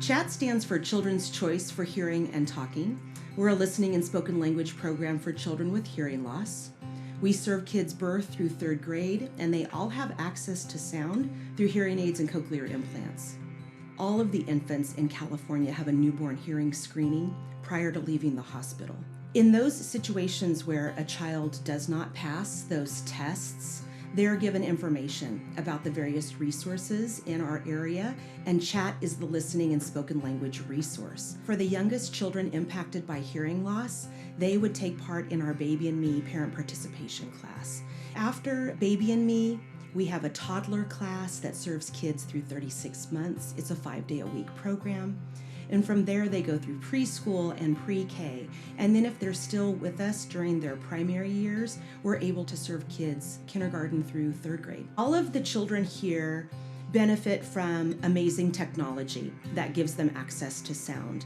CHAT stands for Children's Choice for Hearing and Talking. We're a listening and spoken language program for children with hearing loss. We serve kids birth through 3rd grade, and they all have access to sound through hearing aids and cochlear implants. All of the infants in California have a newborn hearing screening prior to leaving the hospital. In those situations where a child does not pass those tests, they're given information about the various resources in our area, and CHAT is the listening and spoken language resource. For the youngest children impacted by hearing loss, they would take part in our Baby and Me parent participation class. After Baby and Me, we have a toddler class that serves kids through 36 months. It's a 5-day-a-week program. And from there, they go through preschool and pre-K. And then if they're still with us during their primary years, we're able to serve kids kindergarten through 3rd grade. All of the children here benefit from amazing technology that gives them access to sound.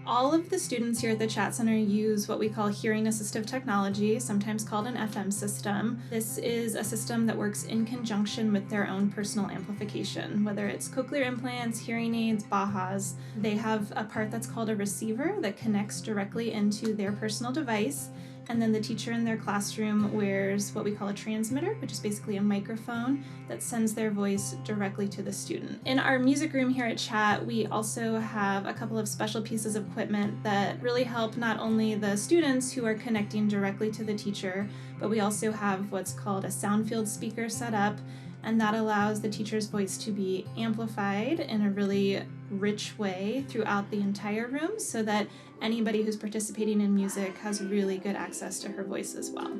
All of the students here at the CCHAT Center use what we call hearing assistive technology, sometimes called an FM system. This is a system that works in conjunction with their own personal amplification, whether it's cochlear implants, hearing aids, BAHAs. They have a part that's called a receiver that connects directly into their personal device. And then the teacher in their classroom wears what we call a transmitter, which is basically a microphone that sends their voice directly to the student. In our music room here at CHAT, we also have a couple of special pieces of equipment that really help not only the students who are connecting directly to the teacher, but we also have what's called a sound field speaker set up, and that allows the teacher's voice to be amplified in a really rich way throughout the entire room so that anybody who's participating in music has really good access to her voice as well.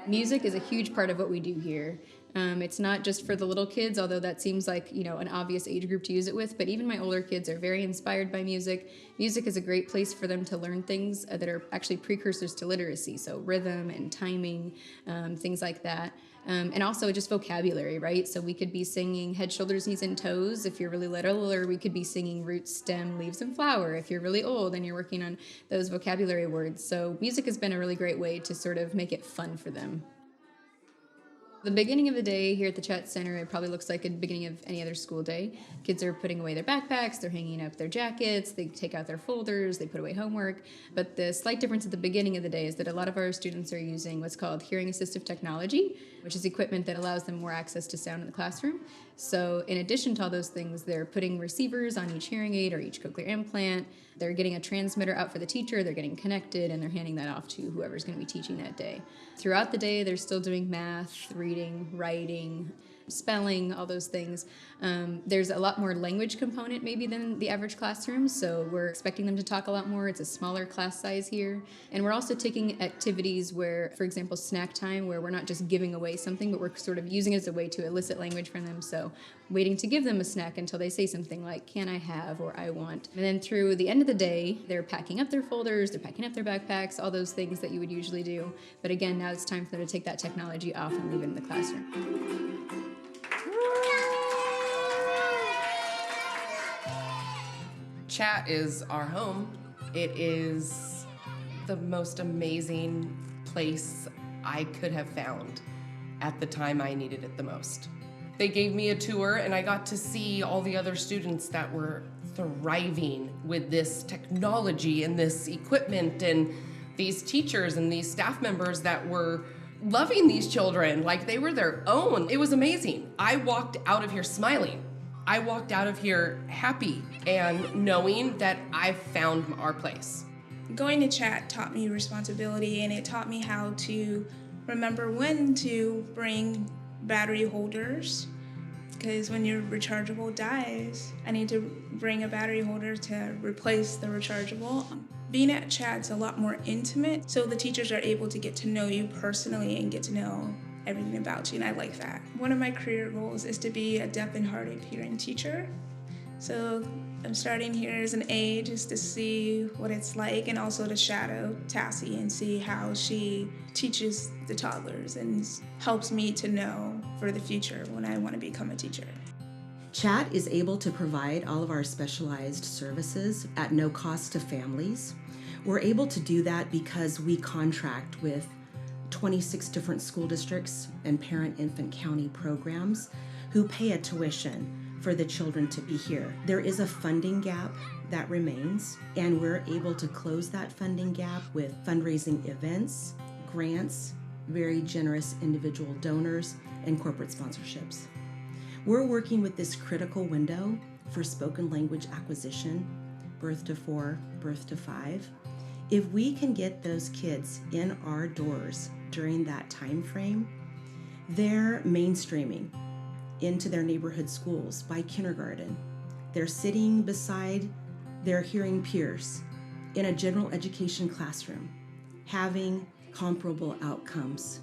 Music is a huge part of what we do here. It's not just for the little kids, although that seems like, an obvious age group to use it with, but even my older kids are very inspired by music. Music is a great place for them to learn things that are actually precursors to literacy, so rhythm and timing, things like that. And also just vocabulary, right? So we could be singing head, shoulders, knees, and toes if you're really little, or we could be singing root, stem, leaves, and flower if you're really old and you're working on those vocabulary words. So music has been a really great way to sort of make it fun for them. The beginning of the day here at the CCHAT Center, it probably looks like the beginning of any other school day. Kids are putting away their backpacks, they're hanging up their jackets, they take out their folders, they put away homework. But the slight difference at the beginning of the day is that a lot of our students are using what's called hearing assistive technology, which is equipment that allows them more access to sound in the classroom. So in addition to all those things, they're putting receivers on each hearing aid or each cochlear implant. They're getting a transmitter out for the teacher, they're getting connected, and they're handing that off to whoever's going to be teaching that day. Throughout the day, they're still doing math, reading, writing, spelling, all those things. There's a lot more language component maybe than the average classroom, so we're expecting them to talk a lot more. It's a smaller class size here. And we're also taking activities where, for example, snack time, where we're not just giving away something, but we're sort of using it as a way to elicit language from them. So waiting to give them a snack until they say something like, can I have, or I want. And then through the end of the day, they're packing up their folders, they're packing up their backpacks, all those things that you would usually do. But again, now it's time for them to take that technology off and leave it in the classroom. CHAT is our home. It is the most amazing place I could have found at the time I needed it the most. They gave me a tour and I got to see all the other students that were thriving with this technology and this equipment, and these teachers and these staff members that were loving these children like they were their own. It was amazing. I walked out of here smiling. I walked out of here happy and knowing that I found our place. Going to CHAT taught me responsibility, and it taught me how to remember when to bring battery holders, because when your rechargeable dies, I need to bring a battery holder to replace the rechargeable. Being at CHAT's a lot more intimate, so the teachers are able to get to know you personally and get to know everything about you, and I like that. One of my career goals is to be a deaf and hard of hearing teacher. So I'm starting here as an aide just to see what it's like, and also to shadow Tassie and see how she teaches the toddlers and helps me to know for the future when I want to become a teacher. CHAT is able to provide all of our specialized services at no cost to families. We're able to do that because we contract with 26 different school districts and parent-infant county programs who pay a tuition for the children to be here. There is a funding gap that remains, and we're able to close that funding gap with fundraising events, grants, very generous individual donors, and corporate sponsorships. We're working with this critical window for spoken language acquisition, birth to 4, birth to 5. If we can get those kids in our doors during that time frame, they're mainstreaming into their neighborhood schools by kindergarten. They're sitting beside their hearing peers in a general education classroom, having comparable outcomes.